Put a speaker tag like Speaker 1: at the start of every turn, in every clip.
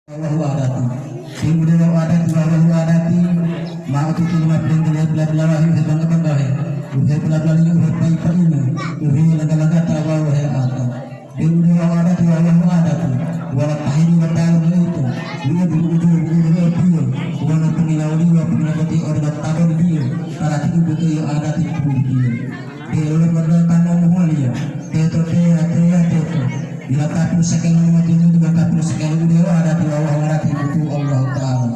Speaker 1: Allahu adati sing wa adati wa Allahu adati ma ututi lima bela bela hi bangga bangga he uhe bela bela ni uhe pai pai ni uhe laga laga tawa wa he ata sing wa adati wa Allahu adati wa la tahini wa ta'ala itu dia dulu dia wa la pengila uli wa pengila bati orda tabon dia arati ku betul ya adati ku dia dia oleh pada tanam mulia teto bila tapi sekali mati itu juga tapi sekali udah ada di bawah warat itu Allah Taala.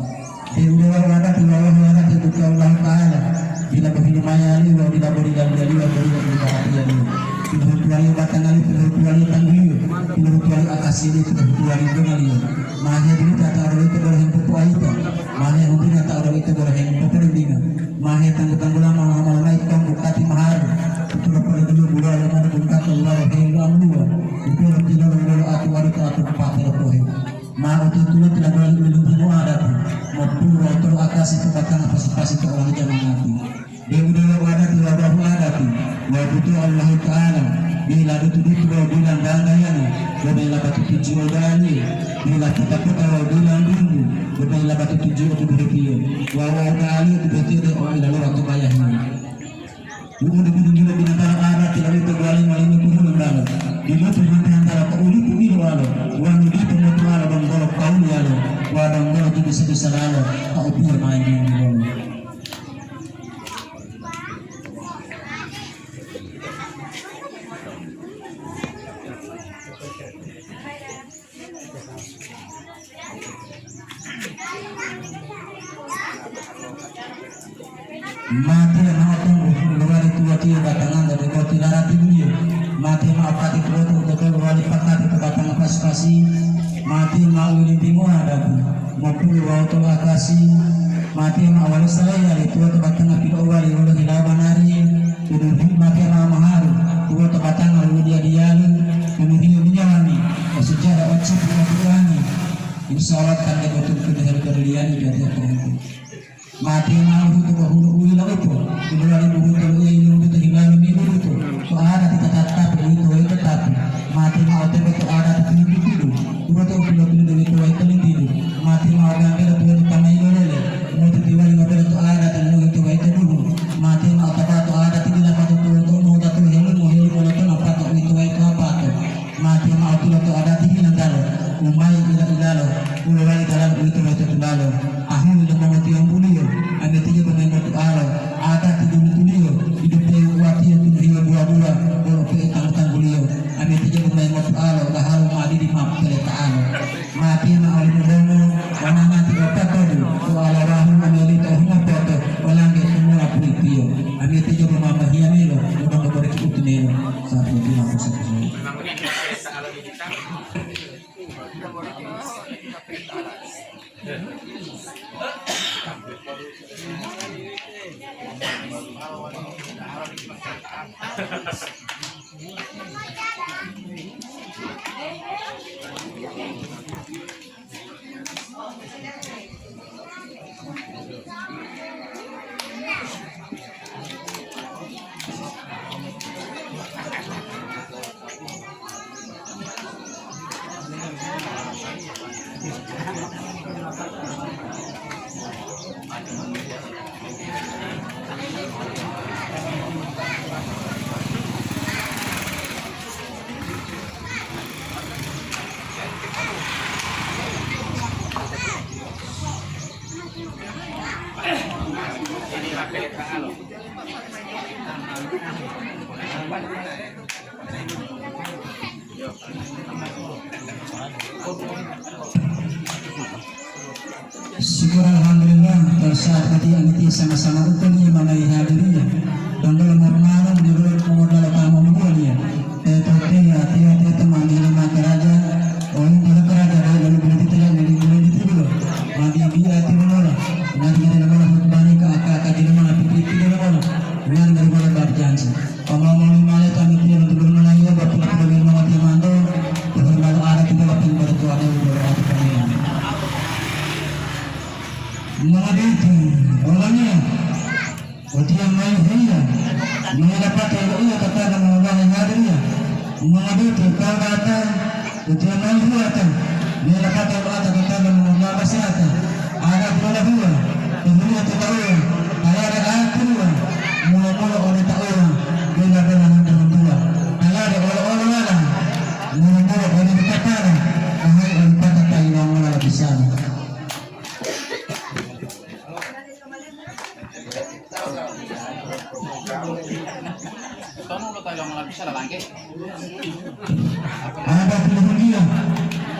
Speaker 1: Di bawah warat di bawah warat itu Allah Taala. Bila begini mayali wa bila beri dan jadi wa beri dan perhatian. Bila tuali batang ali bila tuali tangguh. Bila tuali akas ini bila tuali dongali. Mahnya dulu kata orang itu berhen putua itu. Mahnya nanti kata orang itu berhen peperindinga. Mahnya tangguh lama amal naik kamu kati mahar. Itu lepas dulu bulan lama dekat Allah hingga amlua. Itu lebih dulu atu pakai rohe. Mau itu tidak boleh belum ada tu. Mau waktu akas itu batang apa pas itu orang jangan mati. Dia udah ada di wabah ada tu. Waktu itu Allah Taala bila itu dua bulan dandayana. Bila batu tujuh dani. Bila kita dua bulan dulu. Bila batu tujuh itu berikir. Wawah kali itu berikir orang lalu waktu bayar ini. Bukan dipilih binatang ada tidak itu kali malam itu mendalam. Bila tujuan antara kauli kuil walo, wanita itu mutual banggolok kauli walo, wadang golok itu bisa lalu, kau biar main di bawah. Mati yang tunggu luar itu wati batangan dari koti larat dunia. Mati maafati kuatu betul wali pakat itu batang pas-pasi. Mati mau lintimu ada maupun waktu akasi. Mati mau wali saya itu batang api wali oleh hilabanari. Kemudian mati mau maharu itu batang lalu dia dialun. Kemudian dijalani sejarah wajib dilakukan. Insyaallah kan betul kedahar kerlian jadi apa mati mau itu bahulu ulah itu keluar ibu itu yang itu hilang itu so ada kita tetap itu tetap mati mau itu ada di itu itu itu mati mau ngambil itu kami lele itu diwali ngambil itu ada itu dulu mati mau itu ada di dalam itu mau itu hilang mau hilang apa itu apa mati mau itu ada di dalam umai ilalo ulai dalam itu dalam akhir dengan mati yang mulia ada tiga pemain Allah ada tiga beliau hidup dia waktu yang tinggal dua-dua kalau keangkatan beliau ada tiga pemain Allah dah hal mati di map Allah mati na oleh mudamu wana mati apa kadu wala rahim amelita hina poto walange semua pelitio ada tiga pemain bahian lo udah kepada kita nelo saat itu aku seperti syukur alhamdulillah saat tadi aniti sama-sama ukuni mengenai hadirnya dan dalam malam di luar modal kamu mulia hati teman ini makaraja orang dalam keraja dan boleh ditelan dari boleh ditiru mandi dia hati menolak nanti ada nama hutbani ke akak di mana pipi di mana dengan dari mana berjanji pemahaman malah kami tidak untuk bermulai bapak bagi mati mando bermalu arah kita lapin bertuan yang berarti kalian mengaditi orangnya yang main dia mendapat ia kata Allah yang hadirnya mengaditi kata yang main dia mendapat Allah kata Ada penghunian,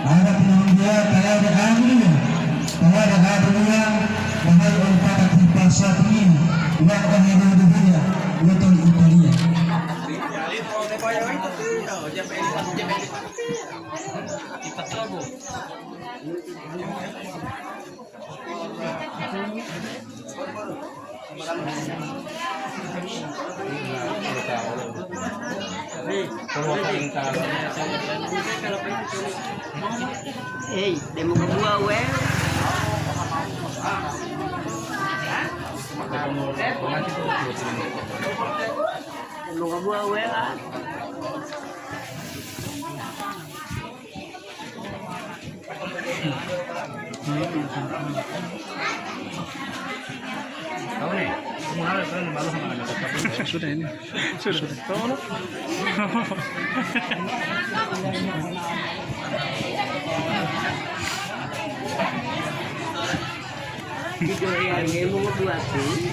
Speaker 1: ada penghunian, kalau ada anunya, kalau ada anunya, bahaya untuk pasal ini, bukan hanya dunia, bukan Italia.
Speaker 2: Hey, demo kedua we. Demo kedua we lah.
Speaker 3: Tahu nih, semua hal kan baru sama anak sudah ini, sudah tahu lah.
Speaker 2: Video yang demo kedua sih.